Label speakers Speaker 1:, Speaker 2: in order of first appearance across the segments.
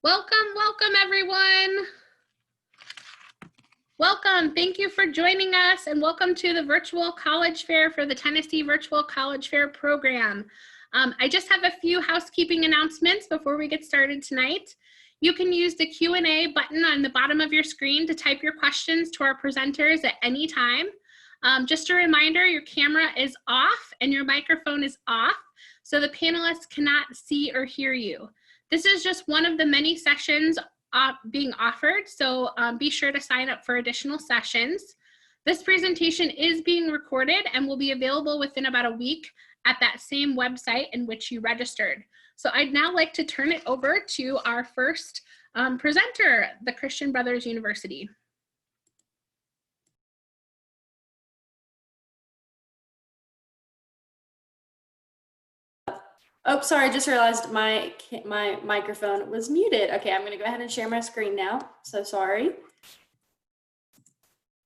Speaker 1: Welcome everyone. Welcome, thank you for joining us and welcome to the virtual college fair for the Tennessee Virtual College Fair program. I just have a few housekeeping announcements before we get started tonight. You can use the Q&A button on the bottom of your screen to type your questions to our presenters at any time. Just a reminder, your camera is off and your microphone is off, so the panelists cannot see or hear you. This is just one of the many sessions being offered, so be sure to sign up for additional sessions. This presentation is being recorded and will be available within about a week at that same website in which you registered. So I'd now like to turn it over to our first presenter, the Christian Brothers University.
Speaker 2: Oh, sorry, I just realized my microphone was muted. Okay, I'm gonna go ahead and share my screen now. So sorry.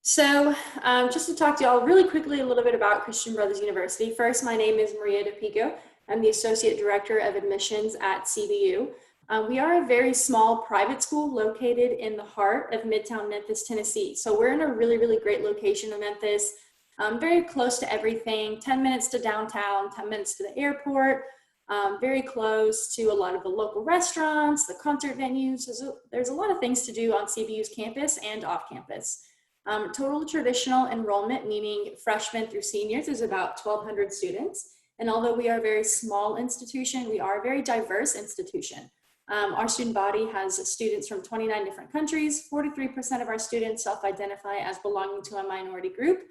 Speaker 2: So just to talk to y'all really quickly a little bit about Christian Brothers University. First, my name is Maria DePico. I'm the Associate Director of Admissions at CBU. We are a very small private school located in the heart of Midtown Memphis, Tennessee. So we're in a really, really great location in Memphis, very close to everything, 10 minutes to downtown, 10 minutes to the airport, very close to a lot of the local restaurants, the concert venues. There's a lot of things to do on CBU's campus and off campus. Total traditional enrollment, meaning freshmen through seniors, is about 1,200 students. And although we are a very small institution, we are a very diverse institution. Our student body has students from 29 different countries. 43% of our students self-identify as belonging to a minority group.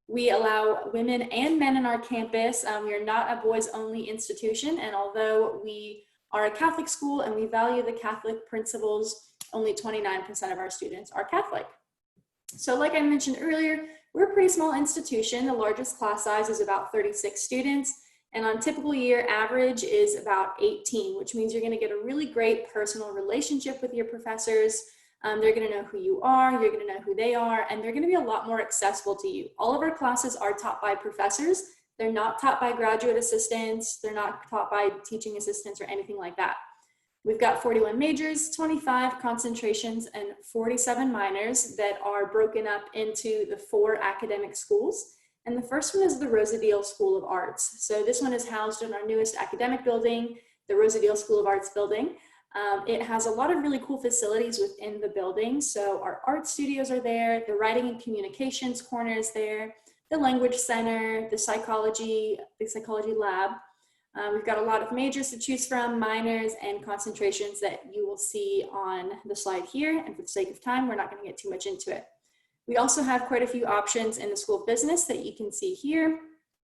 Speaker 2: We allow women and men in our campus. We are not a boys-only institution, and although we are a Catholic school and we value the Catholic principles, only 29% of our students are Catholic. So like I mentioned earlier, we're a pretty small institution. The largest class size is about 36 students, and on typical year, average is about 18, which means you're gonna get a really great personal relationship with your professors. They're gonna know who you are, you're gonna know who they are, and they're gonna be a lot more accessible to you. All of our classes are taught by professors. They're not taught by graduate assistants. They're not taught by teaching assistants or anything like that. We've got 41 majors, 25 concentrations, and 47 minors that are broken up into the 4 academic schools. And the first one is the Rosadale School of Arts. So this one is housed in our newest academic building, the Rosadale School of Arts building. It has a lot of really cool facilities within the building. So our art studios are there, the writing and communications corner is there, the language center, the psychology lab. We've got a lot of majors to choose from, minors, and concentrations that you will see on the slide here. And for the sake of time, we're not going to get too much into it. We also have quite a few options in the School of Business that you can see here.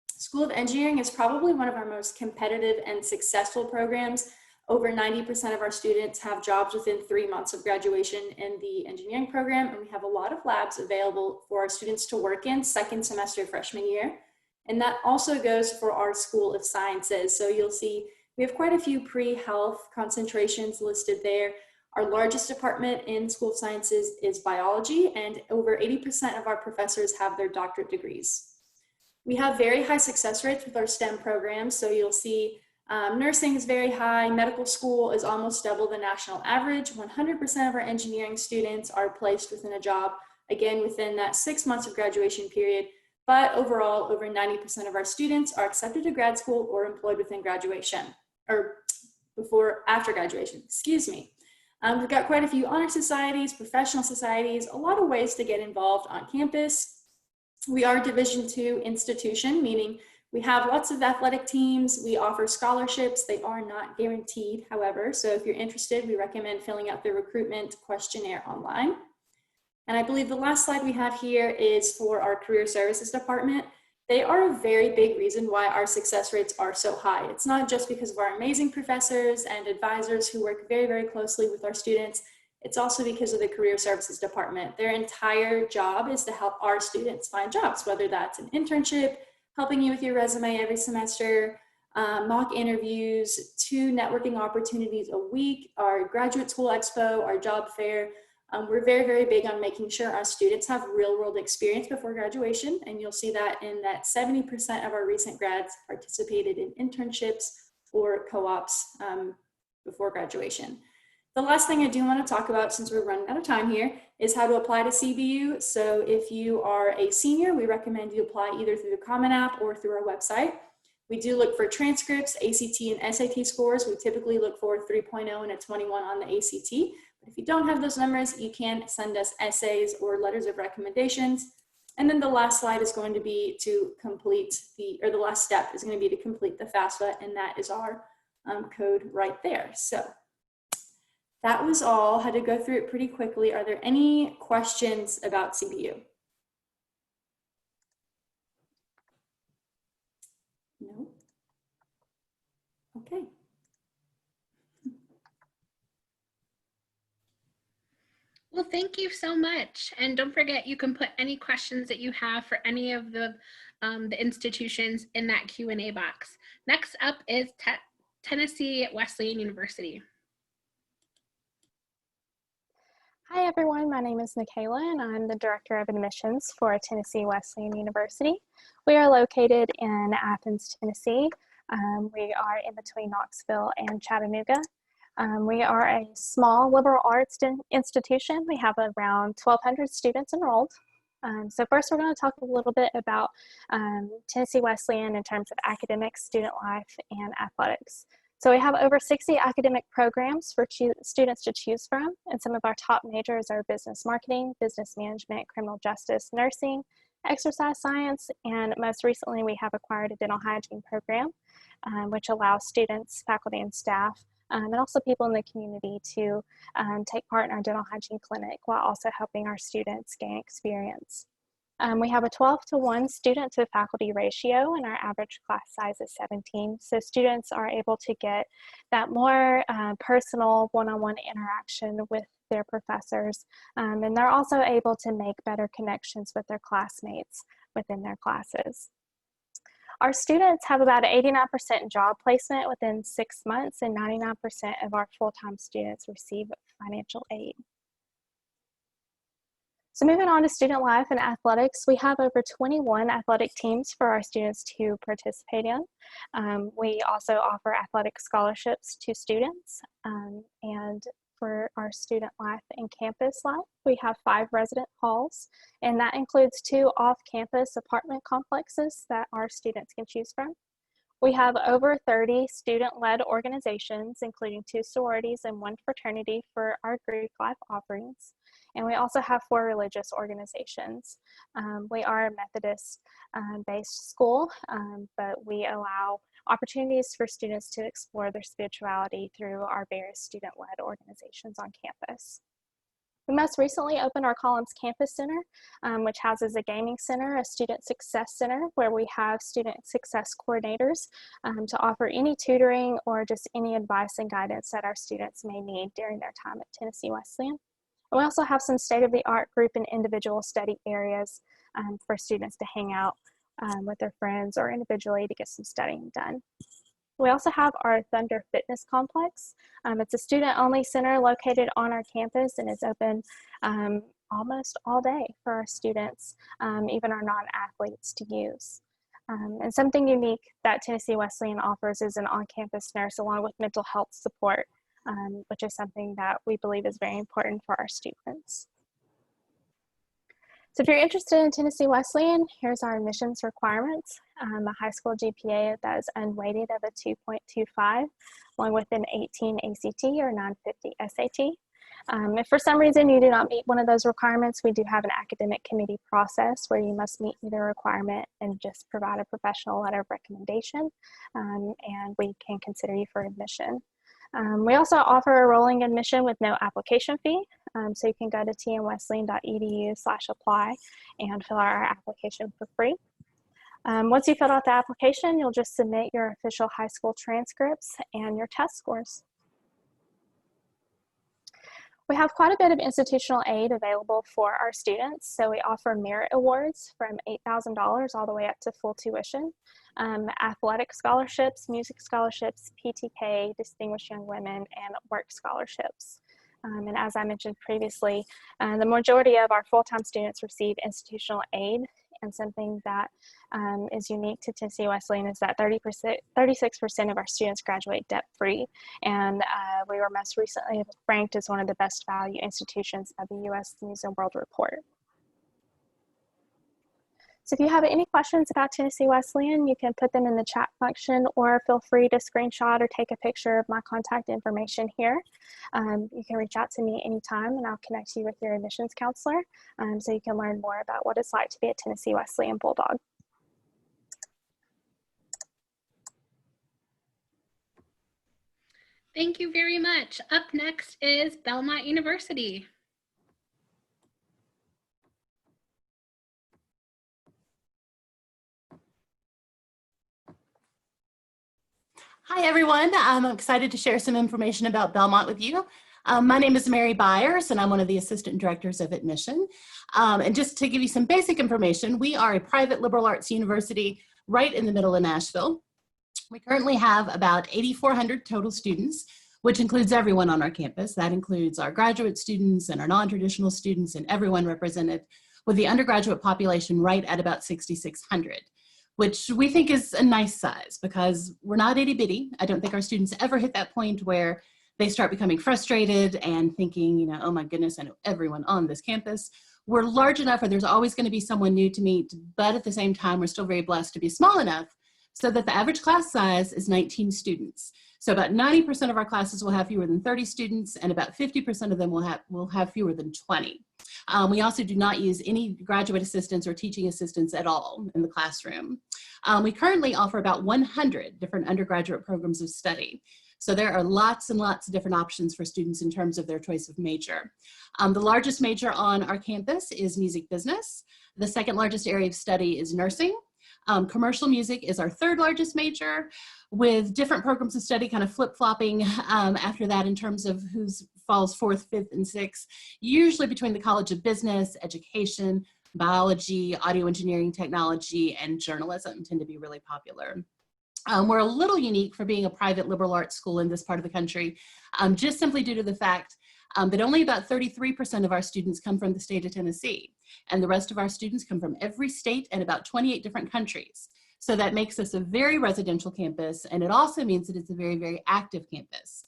Speaker 2: School of Engineering is probably one of our most competitive and successful programs. Over 90% of our students have jobs within 3 months of graduation in the engineering program, and we have a lot of labs available for our students to work in second semester freshman year. And that also goes for our School of Sciences. So you'll see we have quite a few pre-health concentrations listed there. Our largest department in School of Sciences is biology, and over 80% of our professors have their doctorate degrees. We have very high success rates with our STEM programs. So you'll see nursing is very high. Medical school is almost double the national average. 100% of our engineering students are placed within a job, again, within that 6 months of graduation period. But overall, over 90% of our students are accepted to grad school or employed within graduation, or after graduation, excuse me. We've got quite a few honor societies, professional societies, a lot of ways to get involved on campus. We are a Division II institution, meaning we have lots of athletic teams. We offer scholarships. They are not guaranteed, however. So if you're interested, we recommend filling out the recruitment questionnaire online. And I believe the last slide we have here is for our Career Services Department. They are a very big reason why our success rates are so high. It's not just because of our amazing professors and advisors who work very, very closely with our students. It's also because of the Career Services Department. Their entire job is to help our students find jobs, whether that's an internship, helping you with your resume every semester, mock interviews, 2 networking opportunities a week, our graduate school expo, our job fair. We're very, very big on making sure our students have real world experience before graduation. And you'll see that in that 70% of our recent grads participated in internships or co-ops before graduation. The last thing I do want to talk about, since we're running out of time here, is how to apply to CBU. So if you are a senior, we recommend you apply either through the Common App or through our website. We do look for transcripts, ACT and SAT scores. We typically look for 3.0 and a 21 on the ACT. But if you don't have those numbers, you can send us essays or letters of recommendations. And then the last slide is going to be to complete the last step is going to be to complete the FAFSA, and that is our code right there. So that was all. Had to go through it pretty quickly. Are there any questions about CBU? No? Okay.
Speaker 1: Well, thank you so much. And don't forget, you can put any questions that you have for any of the institutions in that Q&A box. Next up is Tennessee Wesleyan University.
Speaker 3: Hi everyone, my name is Michaela and I'm the Director of Admissions for Tennessee Wesleyan University. We are located in Athens, Tennessee. We are in between Knoxville and Chattanooga. We are a small liberal arts institution. We have around 1,200 students enrolled. So first we're going to talk a little bit about Tennessee Wesleyan in terms of academics, student life, and athletics. So we have over 60 academic programs for students to choose from, and some of our top majors are business marketing, business management, criminal justice, nursing, exercise science, and most recently we have acquired a dental hygiene program, which allows students, faculty, and staff, and also people in the community to take part in our dental hygiene clinic while also helping our students gain experience. We have a 12-to-1 student to faculty ratio, and our average class size is 17. So students are able to get that more personal one-on-one interaction with their professors. And they're also able to make better connections with their classmates within their classes. Our students have about 89% job placement within 6 months, and 99% of our full-time students receive financial aid. So moving on to student life and athletics, we have over 21 athletic teams for our students to participate in. We also offer athletic scholarships to students. And for our student life and campus life, we have 5 resident halls, and that includes 2 off-campus apartment complexes that our students can choose from. We have over 30 student-led organizations, including 2 sororities and 1 fraternity for our Greek life offerings. And we also have 4 religious organizations. We are a Methodist-based school, but we allow opportunities for students to explore their spirituality through our various student-led organizations on campus. We most recently opened our Columns Campus Center, which houses a gaming center, a student success center, where we have student success coordinators to offer any tutoring or just any advice and guidance that our students may need during their time at Tennessee Wesleyan. And we also have some state-of-the-art group and individual study areas for students to hang out with their friends or individually to get some studying done. We also have our Thunder Fitness Complex. It's a student-only center located on our campus, and it's open almost all day for our students, even our non-athletes, to use. And something unique that Tennessee Wesleyan offers is an on-campus nurse along with mental health support, which is something that we believe is very important for our students. So if you're interested in Tennessee Wesleyan, here's our admissions requirements. A high school GPA that is unweighted of a 2.25, along with an 18 ACT or 950 SAT. If for some reason you do not meet one of those requirements, we do have an academic committee process where you must meet either requirement and just provide a professional letter of recommendation, and we can consider you for admission. We also offer a rolling admission with no application fee, so you can go to tnwesleyan.edu/apply and fill out our application for free. Once you fill out the application, you'll just submit your official high school transcripts and your test scores. We have quite a bit of institutional aid available for our students. So we offer merit awards from $8,000 all the way up to full tuition, athletic scholarships, music scholarships, PTK, distinguished young women, and work scholarships. And as I mentioned previously, the majority of our full-time students receive institutional aid, and something that is unique to Tennessee Wesleyan is that 36% of our students graduate debt-free, and we were most recently ranked as one of the best value institutions by the U.S. News and World Report. So if you have any questions about Tennessee Wesleyan, you can put them in the chat function, or feel free to screenshot or take a picture of my contact information here. You can reach out to me anytime, and I'll connect you with your admissions counselor so you can learn more about what it's like to be a Tennessee Wesleyan Bulldog.
Speaker 1: Thank you very much. Up next is Belmont University.
Speaker 4: Hi, everyone. I'm excited to share some information about Belmont with you. My name is Mary Byers, and I'm one of the Assistant Directors of Admission. And just to give you some basic information, we are a private liberal arts university right in the middle of Nashville. We currently have about 8,400 total students, which includes everyone on our campus. That includes our graduate students and our non-traditional students and everyone represented, with the undergraduate population right at about 6,600. Which we think is a nice size because we're not itty bitty. I don't think our students ever hit that point where they start becoming frustrated and thinking, you know, oh my goodness, I know everyone on this campus. We're large enough where there's always going to be someone new to meet, but at the same time, we're still very blessed to be small enough so that the average class size is 19 students. So about 90% of our classes will have fewer than 30 students, and about 50% of them will have fewer than 20. We also do not use any graduate assistants or teaching assistants at all in the classroom. We currently offer about 100 different undergraduate programs of study. So there are lots and lots of different options for students in terms of their choice of major. The largest major on our campus is music business. The second largest area of study is nursing. Commercial music is our third largest major, with different programs of study kind of flip-flopping after that in terms of who falls fourth, fifth, and sixth, usually between the College of Business, Education, Biology, Audio Engineering, Technology, and Journalism tend to be really popular. We're a little unique for being a private liberal arts school in this part of the country, just simply due to the fact that only about 33% of our students come from the state of Tennessee, and the rest of our students come from every state and about 28 different countries. So that makes us a very residential campus, and it also means that it's a very, very active campus.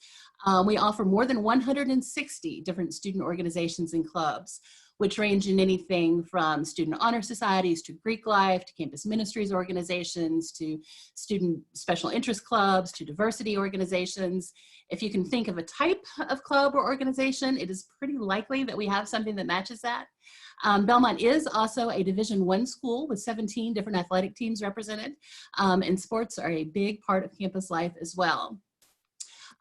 Speaker 4: We offer more than 160 different student organizations and clubs, which range in anything from student honor societies to Greek life, to campus ministries organizations, to student special interest clubs, to diversity organizations. If you can think of a type of club or organization, it is pretty likely that we have something that matches that. Belmont is also a Division I school with 17 different athletic teams represented, and sports are a big part of campus life as well.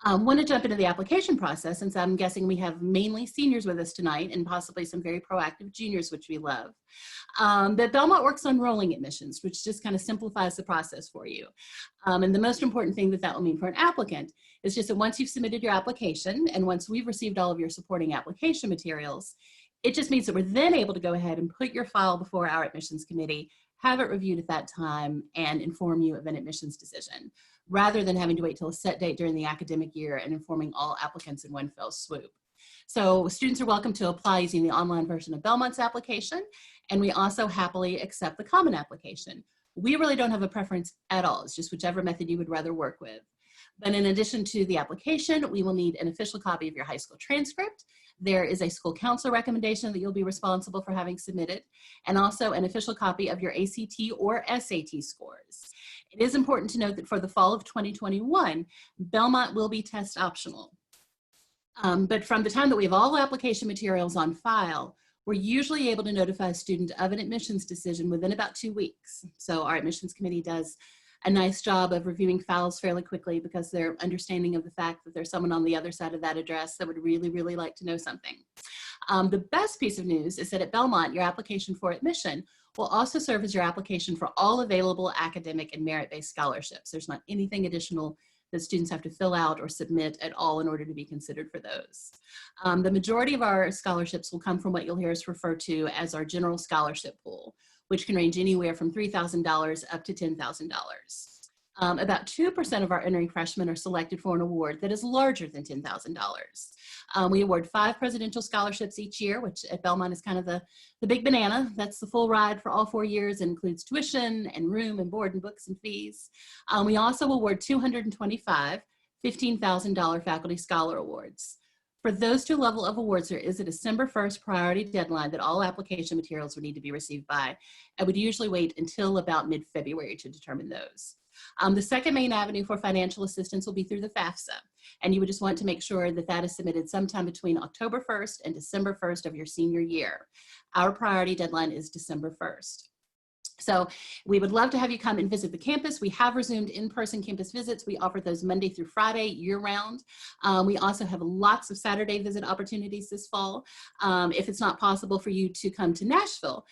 Speaker 4: Want to jump into the application process, since I'm guessing we have mainly seniors with us tonight and possibly some very proactive juniors, which we love. But Belmont works on rolling admissions, which just kind of simplifies the process for you. And the most important thing that will mean for an applicant is just that once you've submitted your application and once we've received all of your supporting application materials, it just means that we're then able to go ahead and put your file before our admissions committee, have it reviewed at that time, and inform you of an admissions decision, rather than having to wait till a set date during the academic year and informing all applicants in one fell swoop. So students are welcome to apply using the online version of Belmont's application, and we also happily accept the common application. We really don't have a preference at all. It's just whichever method you would rather work with. But in addition to the application, we will need an official copy of your high school transcript. There is a school counselor recommendation that you'll be responsible for having submitted, and also an official copy of your ACT or SAT scores. It is important to note that for the fall of 2021, Belmont will be test optional. But from the time that we have all application materials on file, we're usually able to notify a student of an admissions decision within about 2 weeks. So our admissions committee does a nice job of reviewing files fairly quickly because they're understanding of the fact that there's someone on the other side of that address that would really, really like to know something. The best piece of news is that at Belmont, your application for admission will also serve as your application for all available academic and merit-based scholarships. There's not anything additional that students have to fill out or submit at all in order to be considered for those. The majority of our scholarships will come from what you'll hear us refer to as our general scholarship pool, which can range anywhere from $3,000 up to $10,000. About 2% of our entering freshmen are selected for an award that is larger than $10,000. We award 5 presidential scholarships each year, which at Belmont is kind of the big banana. That's the full ride for all 4 years and includes tuition and room and board and books and fees. We also award 225 $15,000 faculty scholar awards. For those 2 level of awards, there is a December 1st priority deadline that all application materials would need to be received by. I would usually wait until about mid-February to determine those. The second main avenue for financial assistance will be through the FAFSA, and you would just want to make sure that that is submitted sometime between October 1st and December 1st of your senior year. Our priority deadline is December 1st. So we would love to have you come and visit the campus. We have resumed in-person campus visits. We offer those Monday through Friday year-round. We also have lots of Saturday visit opportunities this fall. If it's not possible for you to come to Nashville,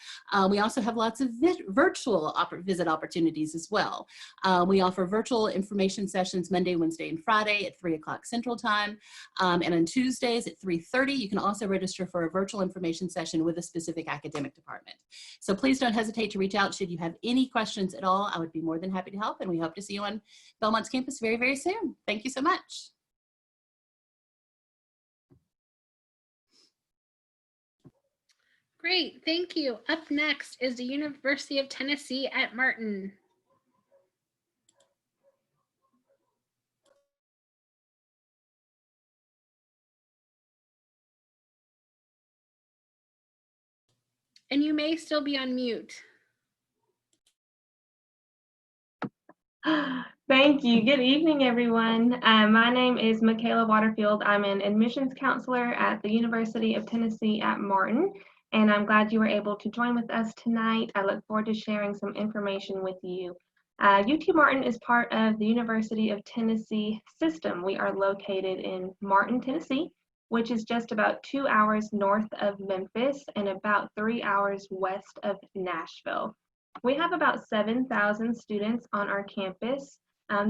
Speaker 4: we also have lots of virtual visit opportunities as well. We offer virtual information sessions Monday, Wednesday, and Friday at 3 o'clock Central Time. And on Tuesdays at 3:30, you can also register for a virtual information session with a specific academic department. So please don't hesitate to reach out should you have any questions at all. I would be more than happy to help, and we hope to see you on Belmont's campus very, very soon. Thank you so much.
Speaker 1: Great, thank you. Up next is the University of Tennessee at Martin. And you may still be on mute.
Speaker 5: Thank you. Good evening, everyone. My name is Michaela Waterfield. I'm an admissions counselor at the University of Tennessee at Martin, and I'm glad you were able to join with us tonight. I look forward to sharing some information with you. UT Martin is part of the University of Tennessee system. We are located in Martin, Tennessee, which is just about 2 hours north of Memphis and about 3 hours west of Nashville. We have about 7,000 students on our campus.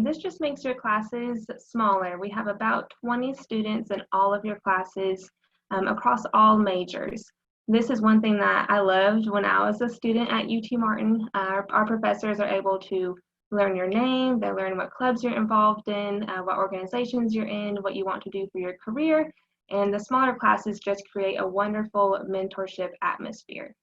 Speaker 5: This just makes your classes smaller. We have about 20 students in all of your classes across all majors. This is one thing that I loved when I was a student at UT Martin. Our professors are able to learn your name, they learn what clubs you're involved in, what organizations you're in, what you want to do for your career, and the smaller classes just create a wonderful mentorship atmosphere.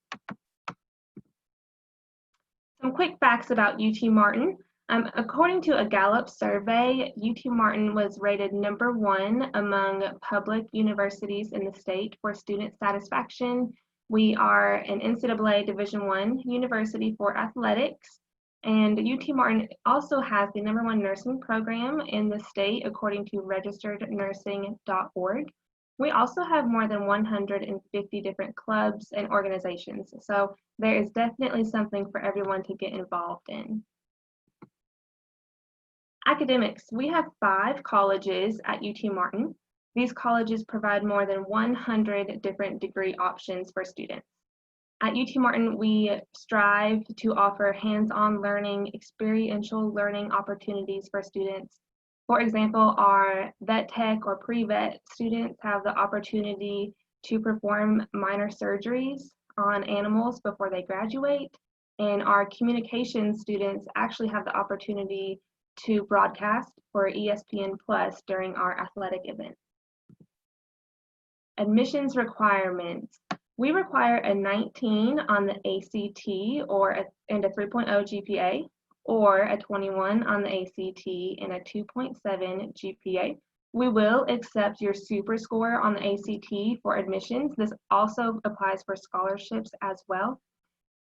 Speaker 5: Some quick facts about UT Martin. According to a Gallup survey, UT Martin was rated #1 among public universities in the state for student satisfaction. We are an NCAA Division I university for athletics, and UT Martin also has the #1 nursing program in the state according to registerednursing.org. We also have more than 150 different clubs and organizations, so there is definitely something for everyone to get involved in. Academics, we have 5 colleges at UT Martin. These colleges provide more than 100 different degree options for students. At UT Martin, we strive to offer hands-on learning, experiential learning opportunities for students. For example, our vet tech or pre-vet students have the opportunity to perform minor surgeries on animals before they graduate, and our communication students actually have the opportunity to broadcast for ESPN Plus during our athletic events. Admissions requirements. We require a 19 on the ACT and a 3.0 GPA, or a 21 on the ACT and a 2.7 GPA. We will accept your super score on the ACT for admissions. This also applies for scholarships as well.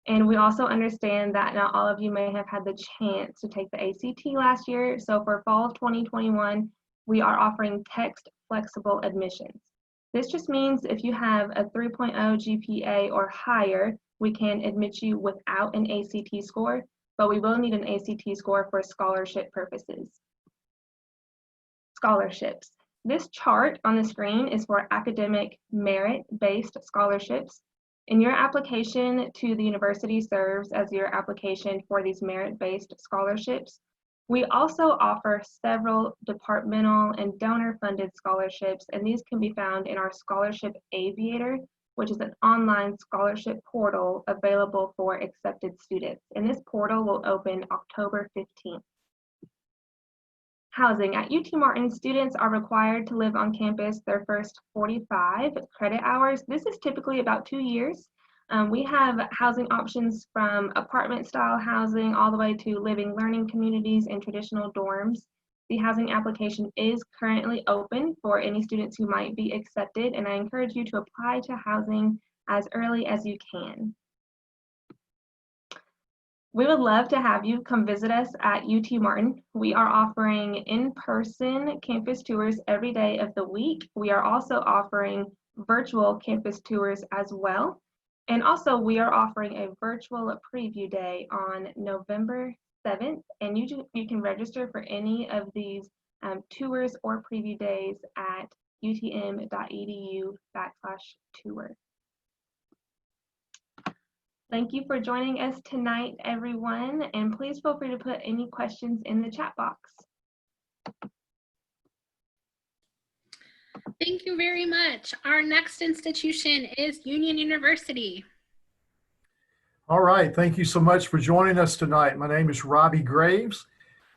Speaker 5: And we also understand that not all of you may have had the chance to take the ACT last year. So for fall of 2021, we are offering text flexible admissions. This just means if you have a 3.0 GPA or higher, we can admit you without an ACT score, but we will need an ACT score for scholarship purposes. Scholarships. This chart on the screen is for academic merit-based scholarships. And your application to the university serves as your application for these merit-based scholarships. We also offer several departmental and donor-funded scholarships, and these can be found in our Scholarship Aviator, which is an online scholarship portal available for accepted students. And this portal will open October 15th. Housing. At UT Martin, students are required to live on campus their first 45 credit hours. This is typically about 2 years. We have housing options from apartment style housing all the way to living learning communities and traditional dorms. The housing application is currently open for any students who might be accepted, and I encourage you to apply to housing as early as you can. We would love to have you come visit us at UT Martin. We are offering in-person campus tours every day of the week. We are also offering virtual campus tours as well. And also we are offering a virtual preview day on November 7th. And you can register for any of these tours or preview days at utm.edu/tour. Thank you for joining us tonight, everyone, and please feel free to put any questions in the chat box.
Speaker 1: Thank you very much. Our next institution is Union University.
Speaker 6: All right, thank you so much for joining us tonight. My name is Robbie Graves.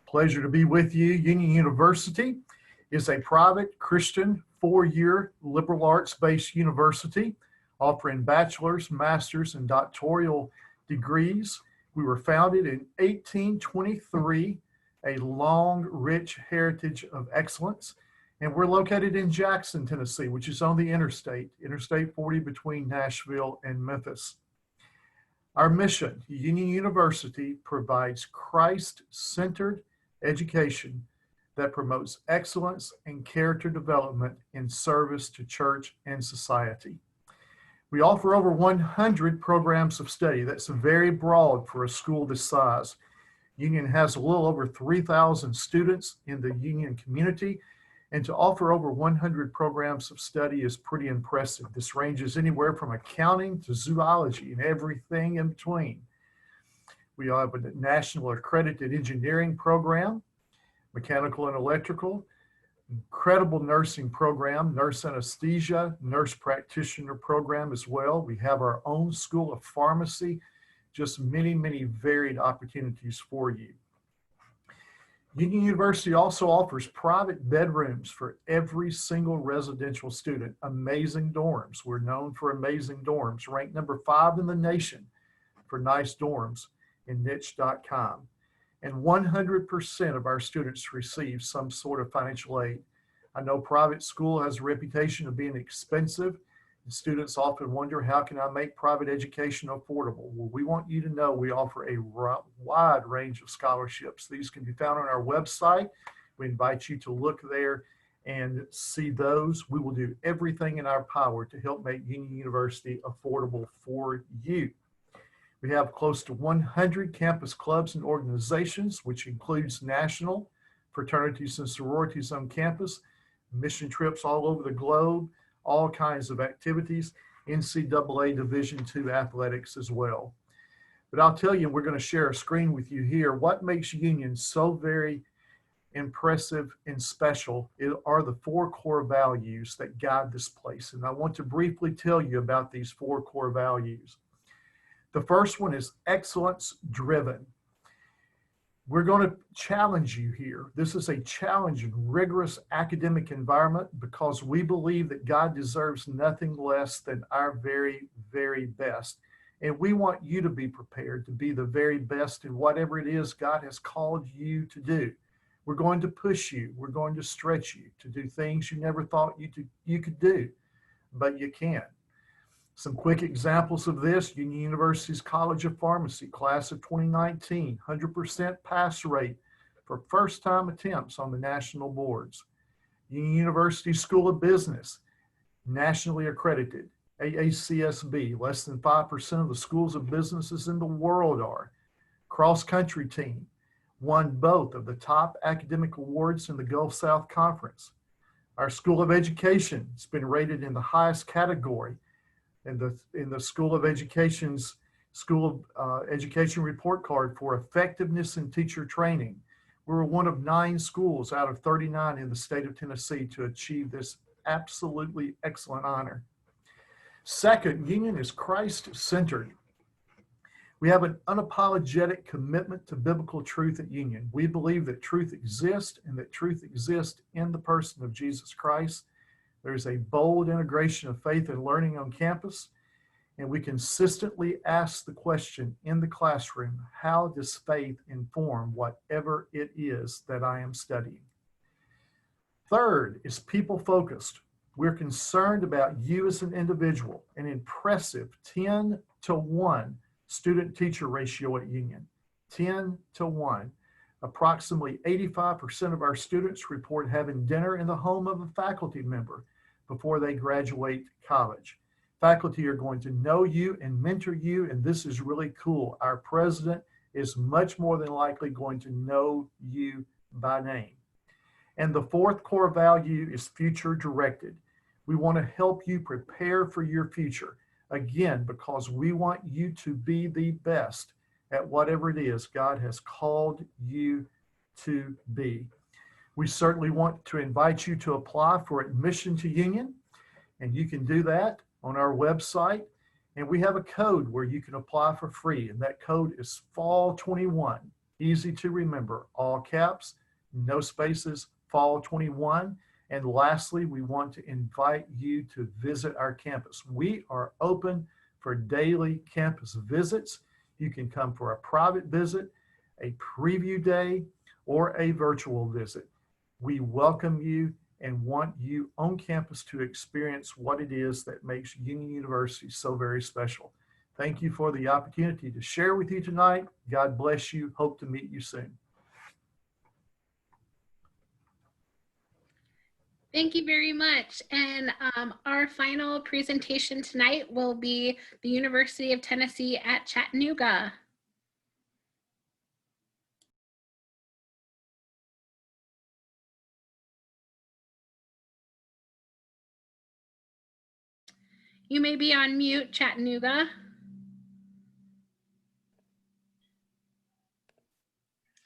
Speaker 6: Pleasure to be with you. Union University is a private Christian 4-year liberal arts-based university offering bachelor's, master's, and doctoral degrees. We were founded in 1823, a long, rich heritage of excellence. And we're located in Jackson, Tennessee, which is on the Interstate 40 between Nashville and Memphis. Our mission, Union University, provides Christ-centered education that promotes excellence and character development in service to church and society. We offer over 100 programs of study. That's very broad for a school this size. Union has a little over 3,000 students in the Union community, and to offer over 100 programs of study is pretty impressive. This ranges anywhere from accounting to zoology and everything in between. We have a national accredited engineering program, mechanical and electrical, incredible nursing program, nurse anesthesia, nurse practitioner program as well. We have our own school of pharmacy, just many, many varied opportunities for you. Union University also offers private bedrooms for every single residential student. Amazing dorms. We're known for amazing dorms, ranked number 5 in the nation for nice dorms in niche.com. And 100% of our students receive some sort of financial aid. I know private school has a reputation of being expensive, and students often wonder, how can I make private education affordable? Well, we want you to know we offer a wide range of scholarships. These can be found on our website. We invite you to look there and see those. We will do everything in our power to help make Union University affordable for you. We have close to 100 campus clubs and organizations, which includes national fraternities and sororities on campus, mission trips all over the globe, all kinds of activities, NCAA Division II athletics as well. But I'll tell you, we're going to share a screen with you here. What makes Union so very impressive and special are the 4 core values that guide this place. And I want to briefly tell you about these 4 core values. The first one is excellence driven. We're going to challenge you here. This is a challenging, rigorous academic environment because we believe that God deserves nothing less than our very, very best. And we want you to be prepared to be the very best in whatever it is God has called you to do. We're going to push you. We're going to stretch you to do things you never thought you could do, but you can. Some quick examples of this: Union University's College of Pharmacy, class of 2019, 100% pass rate for first-time attempts on the national boards. Union University School of Business, nationally accredited, AACSB, less than 5% of the schools of businesses in the world are. Cross-country team, won both of the top academic awards in the Gulf South Conference. Our School of Education has been rated in the highest category in the School of Education's Education Report Card for effectiveness in teacher training. We were one of 9 schools out of 39 in the state of Tennessee to achieve this absolutely excellent honor. Second, Union is Christ-centered. We have an unapologetic commitment to biblical truth at Union. We believe that truth exists and that truth exists in the person of Jesus Christ. There's a bold integration of faith and learning on campus, and we consistently ask the question in the classroom, how does faith inform whatever it is that I am studying? Third is people focused. We're concerned about you as an individual, an impressive 10-to-1 student-teacher ratio at Union, 10-to-1. Approximately 85% of our students report having dinner in the home of a faculty member before they graduate college. Faculty are going to know you and mentor you, and this is really cool. Our president is much more than likely going to know you by name. And the fourth core value is future directed. We want to help you prepare for your future. Again, because we want you to be the best at whatever it is God has called you to be. We certainly want to invite you to apply for admission to Union, and you can do that on our website. And we have a code where you can apply for free, and that code is FALL21. Easy to remember, all caps, no spaces, FALL21. And lastly, we want to invite you to visit our campus. We are open for daily campus visits. You can come for a private visit, a preview day, or a virtual visit. We welcome you and want you on campus to experience what it is that makes Union University so very special. Thank you for the opportunity to share with you tonight. God bless you. Hope to meet you soon.
Speaker 1: Thank you very much. And our final presentation tonight will be the University of Tennessee at Chattanooga. You may be on mute, Chattanooga.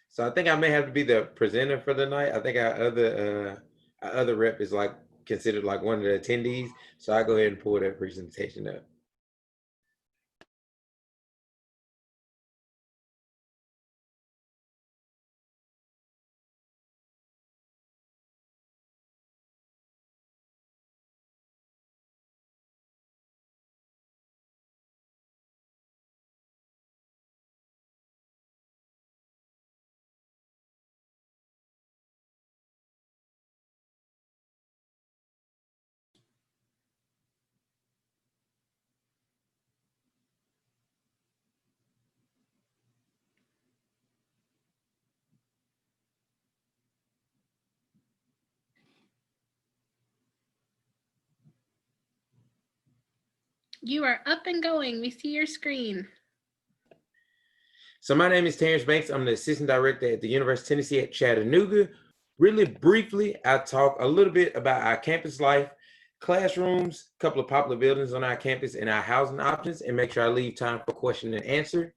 Speaker 7: So I think I may have to be the presenter for the night. I think our other rep is like considered like one of the attendees. So I go ahead and pull that presentation up.
Speaker 1: You are up and going. We see your screen.
Speaker 7: So my name is Terrence Banks. I'm the assistant director at the University of Tennessee at Chattanooga. Really briefly, I talk a little bit about our campus life, classrooms, a couple of popular buildings on our campus, and our housing options, and make sure I leave time for question and answer.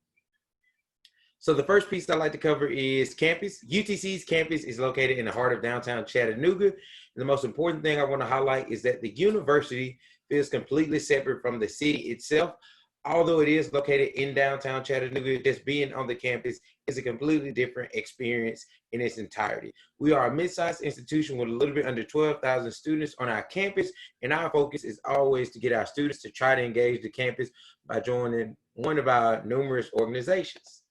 Speaker 7: So the first piece I'd like to cover is campus. UTC's campus is located in the heart of downtown Chattanooga. And the most important thing I want to highlight is that the university feels completely separate from the city itself. Although it is located in downtown Chattanooga, just being on the campus is a completely different experience in its entirety. We are a mid-sized institution with a little bit under 12,000 students on our campus, and our focus is always to get our students to try to engage the campus by joining one of our numerous organizations.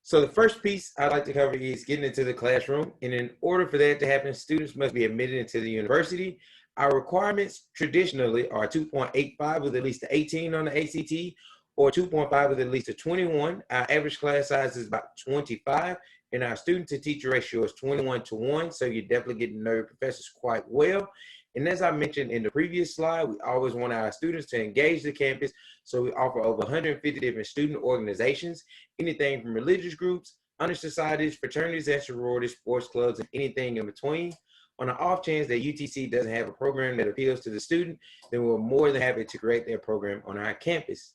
Speaker 7: So the first piece I'd like to cover is getting into the classroom. And in order for that to happen, students must be admitted into the university. Our requirements traditionally are 2.85 with at least 18 on the ACT, or 2.5 with at least a 21. Our average class size is about 25, and our student to teacher ratio is 21-to-1. So you definitely get to know your professors quite well. And as I mentioned in the previous slide, we always want our students to engage the campus. So we offer over 150 different student organizations, anything from religious groups, honor societies, fraternities and sororities, sports clubs, and anything in between. On the off chance that UTC doesn't have a program that appeals to the student, then we're more than happy to create their program on our campus.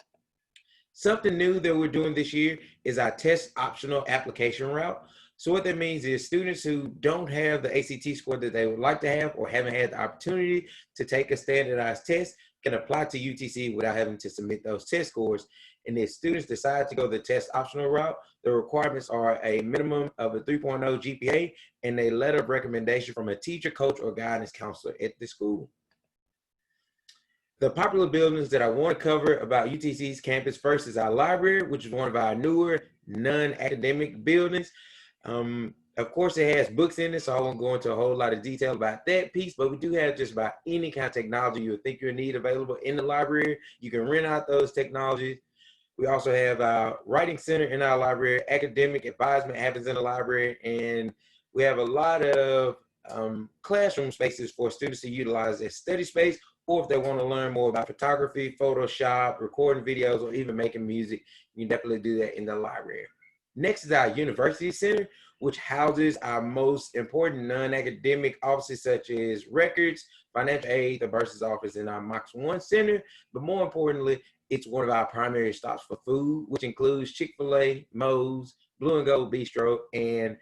Speaker 7: Something new that we're doing this year is our test optional application route. So what that means is students who don't have the ACT score that they would like to have or haven't had the opportunity to take a standardized test can apply to UTC without having to submit those test scores. And if students decide to go the test optional route, the requirements are a minimum of a 3.0 GPA and a letter of recommendation from a teacher, coach, or guidance counselor at the school. The popular buildings that I want to cover about UTC's campus first is our library, which is one of our newer non-academic buildings. Of course, it has books in it, so I won't go into a whole lot of detail about that piece, but we do have just about any kind of technology you would think you'll need available in the library. You can rent out those technologies. We also have our writing center in our library. Academic advisement happens in the library, and we have a lot of classroom spaces for students to utilize as study space, or if they want to learn more about photography, Photoshop, recording videos, or even making music, you can definitely do that in the library. Next is our university center, which houses our most important non-academic offices such as records, financial aid, the bursar's office, and our Mox 1 center. But more importantly, it's one of our primary stops for food, which includes Chick-fil-A, Moe's, Blue and Gold Bistro, and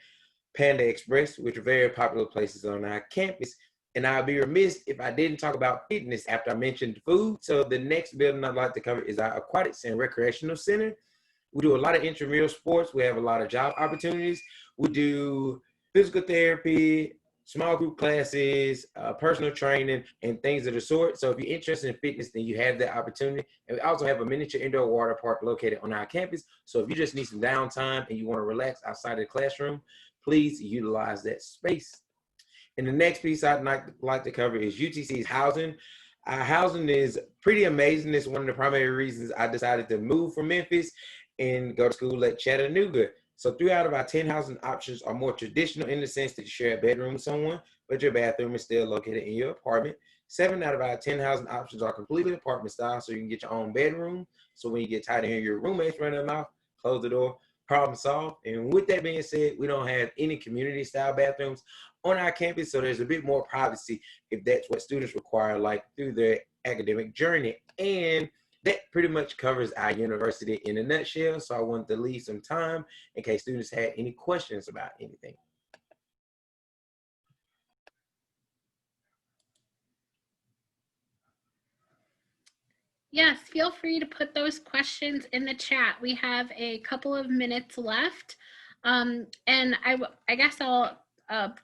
Speaker 7: Panda Express, which are very popular places on our campus. And I'd be remiss if I didn't talk about fitness after I mentioned food. So the next building I'd like to cover is our Aquatics and Recreational Center. We do a lot of intramural sports. We have a lot of job opportunities. We do physical therapy, small group classes, personal training, and things of the sort. So if you're interested in fitness, then you have that opportunity. And we also have a miniature indoor water park located on our campus. So if you just need some downtime and you want to relax outside of the classroom, please utilize that space. And the next piece I'd like to cover is UTC's housing. Our housing is pretty amazing. It's one of the primary reasons I decided to move from Memphis and go to school at Chattanooga. So 3 out of our 10 housing options are more traditional in the sense that you share a bedroom with someone, but your bathroom is still located in your apartment. 7 out of our 10 housing options are completely apartment style, so you can get your own bedroom. So when you get tired of hearing your roommates running their mouth, close the door, problem solved. And with that being said, we don't have any community style bathrooms on our campus, so there's a bit more privacy if that's what students require, like through their academic journey. And that pretty much covers our university in a nutshell. So I wanted to leave some time in case students had any questions about anything.
Speaker 1: Yes, feel free to put those questions in the chat. We have a couple of minutes left. And I guess I'll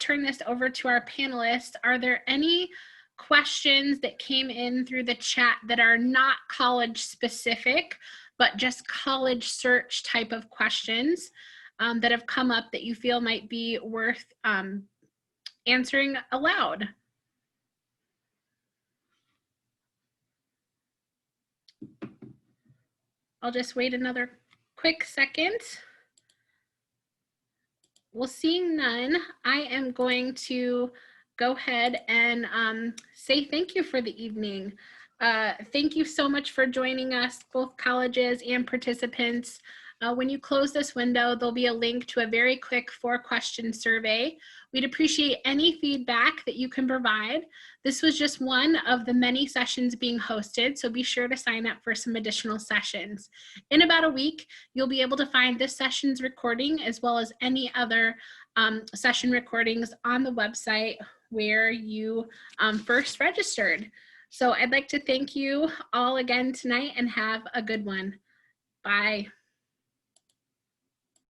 Speaker 1: turn this over to our panelists. Are there any questions that came in through the chat that are not college specific, but just college search type of questions that have come up that you feel might be worth answering aloud? I'll just wait another quick second. Well, seeing none, I am going to go ahead and say thank you for the evening. Thank you so much for joining us, both colleges and participants. When you close this window, there'll be a link to a very quick 4-question survey. We'd appreciate any feedback that you can provide. This was just one of the many sessions being hosted, so be sure to sign up for some additional sessions. In about a week, you'll be able to find this session's recording as well as any other session recordings on the website where you first registered. So I'd like to thank you all again tonight and have a good one. Bye.